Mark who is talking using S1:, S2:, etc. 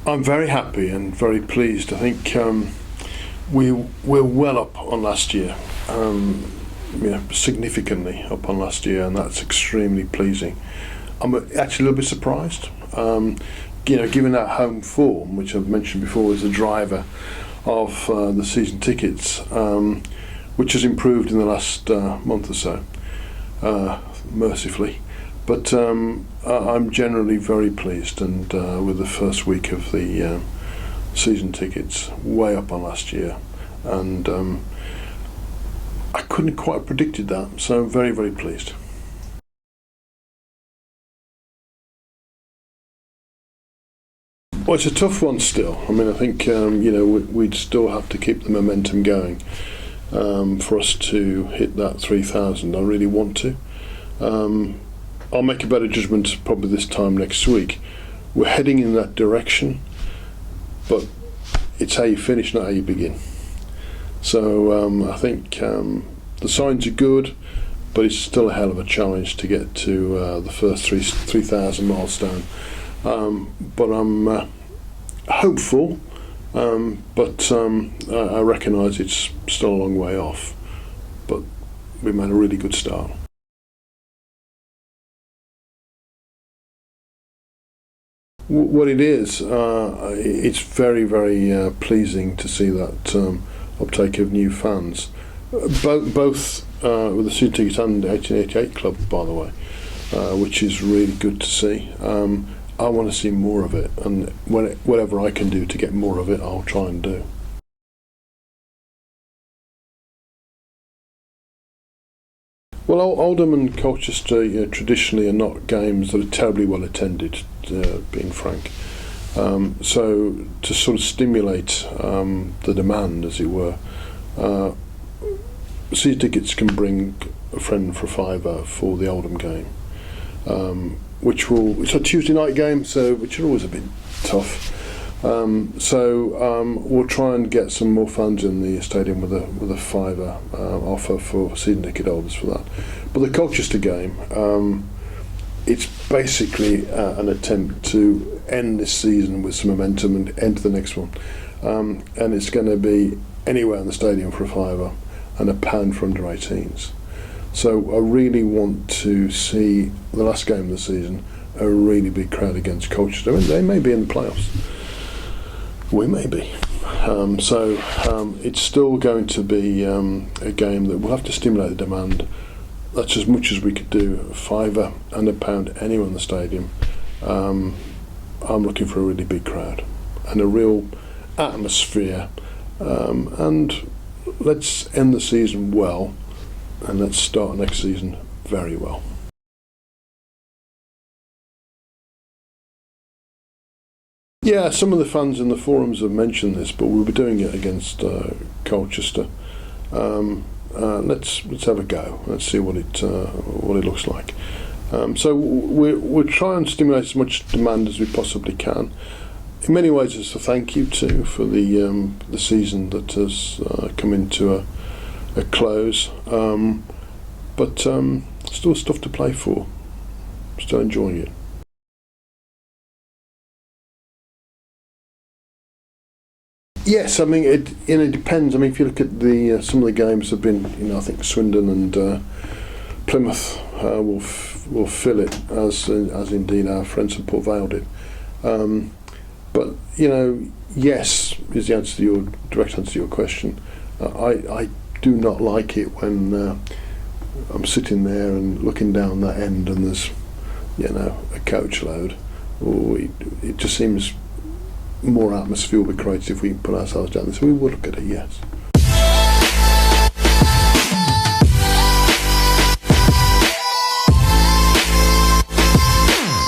S1: I'm very happy and very pleased. I think we're well up on last year, significantly up on last year, and that's extremely pleasing. I'm actually a little bit surprised. Given our home form, which I've mentioned before, is a driver of the season tickets, which has improved in the last month or so, mercifully. But I'm generally very pleased, and with the first week of the season tickets, way up on last year, and I couldn't quite have predicted that, so I'm very, very pleased. Well, it's a tough one still. I mean, I think we'd still have to keep the momentum going for us to hit that 3,000. I really want to. I'll make a better judgment probably this time next week. We're heading in that direction, but it's how you finish, not how you begin. So I think the signs are good, but it's still a hell of a challenge to get to the first 3,000 milestone. But I'm hopeful, but I recognise it's still a long way off. But we made a really good start. What it is, it's very, very pleasing to see that uptake of new fans, both with the season ticket and the 1888 club, by the way, which is really good to see. I want to see more of it, and whatever I can do to get more of it, I'll try and do. Well, Oldham and Colchester traditionally are not games that are terribly well attended, being frank. So to sort of stimulate the demand, as it were, season tickets can bring a friend for £5 for the Oldham game, it's a Tuesday night game, which are always a bit tough. We'll try and get some more fans in the stadium with a £5 offer for season ticket holders for that. But the Colchester game, it's basically an attempt to end this season with some momentum and enter the next one. And it's going to be anywhere in the stadium for a £5 and £1 for under 18s. So I really want to see the last game of the season, a really big crowd against Colchester. I mean, they may be in the playoffs. We may be. It's still going to be a game that we'll have to stimulate the demand. That's as much as we could do. A £5 and £1 anywhere in the stadium. I'm looking for a really big crowd and a real atmosphere. And let's end the season well, and let's start next season very well. Yeah, some of the fans in the forums have mentioned this, but we'll be doing it against Colchester. Let's have a go. Let's see what it looks like. We'll try and stimulate as much demand as we possibly can. In many ways, it's a thank you too for the season that has come into a close. But still stuff to play for. Still enjoying it. Yes, I mean it depends. I mean, if you look at some of the games have been, I think Swindon and Plymouth will fill it as indeed our friends from Port Vale did. But yes is the answer to your direct answer to your question. I do not like it when I'm sitting there and looking down that end and there's a coach load. It just seems more atmosphere will be created if we can put ourselves down there. So we will look at it, yes.